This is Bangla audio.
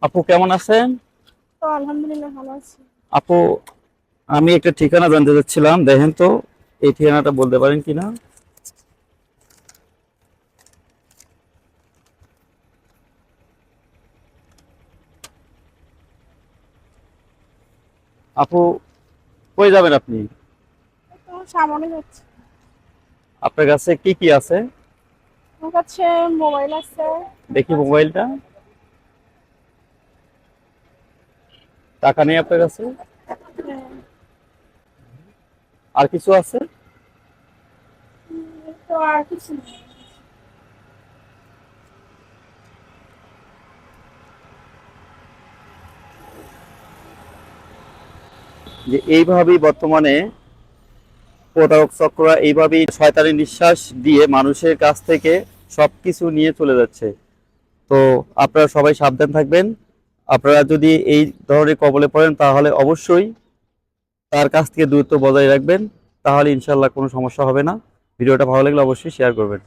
আপু কেমন আছেন? তো আলহামদুলিল্লাহ ভালো আছি। আপু, আমি একটা ঠিকানা জানতে চাচ্ছিলাম, দেখেন তো এই ঠিকানাটা বলতে পারেন কিনা। আপু, কই যাবেন আপনি? তো সামনে যাচ্ছি। আপনার কাছে কি কি আছে? আমার কাছে মোবাইল আছে। দেখি মোবাইলটা। টাকা নেই আপনার কাছে? হ্যাঁ, আর কিছু আছে? তো আর কিছু নেই। যে এইভাবেই বর্তমানে প্রতারক চক্ররা এইভাবেই শয়তানি নিঃশ্বাস দিয়ে মানুষের কাছ থেকে সবকিছু নিয়ে চলে যাচ্ছে। তো আপনারা সবাই সাবধান থাকবেন। আপনারা যদি এই ধরনের কবলে পড়েন তাহলে অবশ্যই তার কাছ থেকে দূরত্ব বজায় রাখবেন। তাহলে ইনশাল্লাহ কোনো সমস্যা হবে না। ভিডিওটা ভালো লাগলে অবশ্যই শেয়ার করবেন।